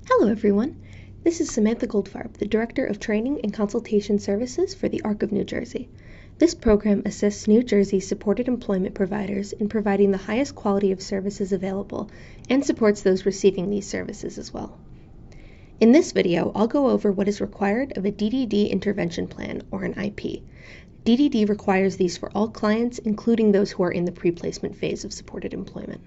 Hello everyone, this is Samantha Goldfarb, the Director of Training and Consultation Services for the ARC of New Jersey. This program assists New Jersey supported employment providers in providing the highest quality of services available and supports those receiving these services as well. In this video, I'll go over what is required of a DDD intervention plan, or an IP. DDD requires these for all clients, including those who are in the pre-placement phase of supported employment.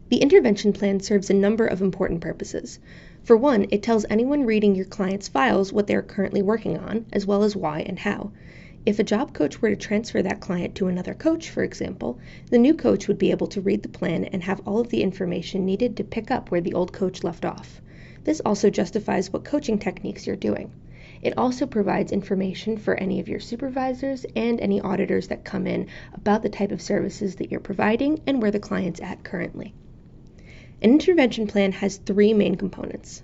The intervention plan serves a number of important purposes. For one, it tells anyone reading your client's files what they are currently working on, as well as why and how. If a job coach were to transfer that client to another coach, for example, the new coach would be able to read the plan and have all of the information needed to pick up where the old coach left off. This also justifies what coaching techniques you're doing. It also provides information for any of your supervisors and any auditors that come in about the type of services that you're providing and where the client's at currently. An intervention plan has three main components.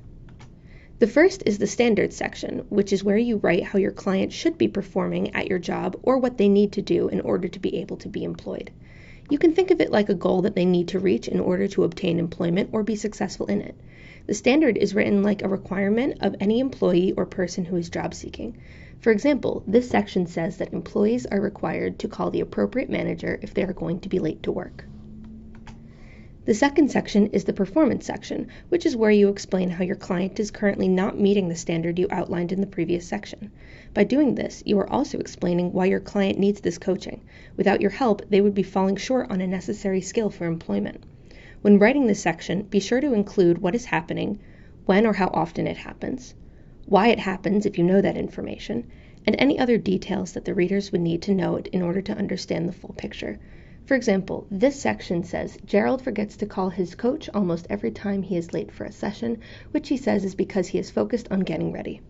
The first is the standards section, which is where you write how your client should be performing at your job or what they need to do in order to be able to be employed. You can think of it like a goal that they need to reach in order to obtain employment or be successful in it. The standard is written like a requirement of any employee or person who is job seeking. For example, this section says that employees are required to call the appropriate manager if they are going to be late to work. The second section is the performance section, which is where you explain how your client is currently not meeting the standard you outlined in the previous section. By doing this, you are also explaining why your client needs this coaching. Without your help, they would be falling short on a necessary skill for employment. When writing this section, be sure to include what is happening, when or how often it happens, why it happens if you know that information, and any other details that the readers would need to know in order to understand the full picture. For example, this section says, Gerald forgets to call his coach almost every time he is late for a session, which he says is because he is focused on getting ready.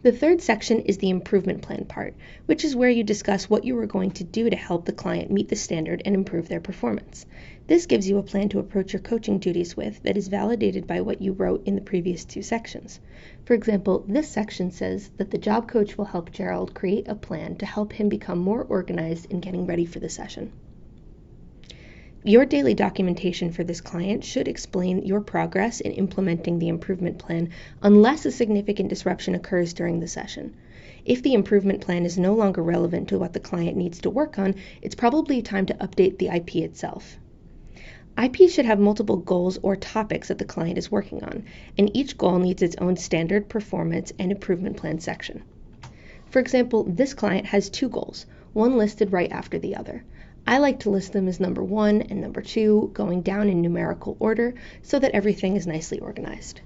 The third section is the improvement plan part, which is where you discuss what you are going to do to help the client meet the standard and improve their performance. This gives you a plan to approach your coaching duties with that is validated by what you wrote in the previous two sections. For example, this section says that the job coach will help Gerald create a plan to help him become more organized in getting ready for the session. Your daily documentation for this client should explain your progress in implementing the improvement plan unless a significant disruption occurs during the session. If the improvement plan is no longer relevant to what the client needs to work on, it's probably time to update the IP itself. IP should have multiple goals or topics that the client is working on, and each goal needs its own standard, performance, and improvement plan section. For example, this client has two goals, one listed right after the other. I like to list them as number 1 and number 2, going down in numerical order so that everything is nicely organized.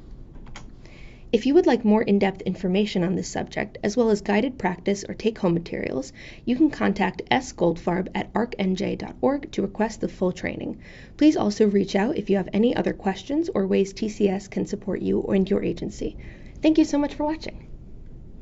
If you would like more in-depth information on this subject, as well as guided practice or take-home materials, you can contact sgoldfarb@arcnj.org to request the full training. Please also reach out if you have any other questions or ways TCS can support you and your agency. Thank you so much for watching.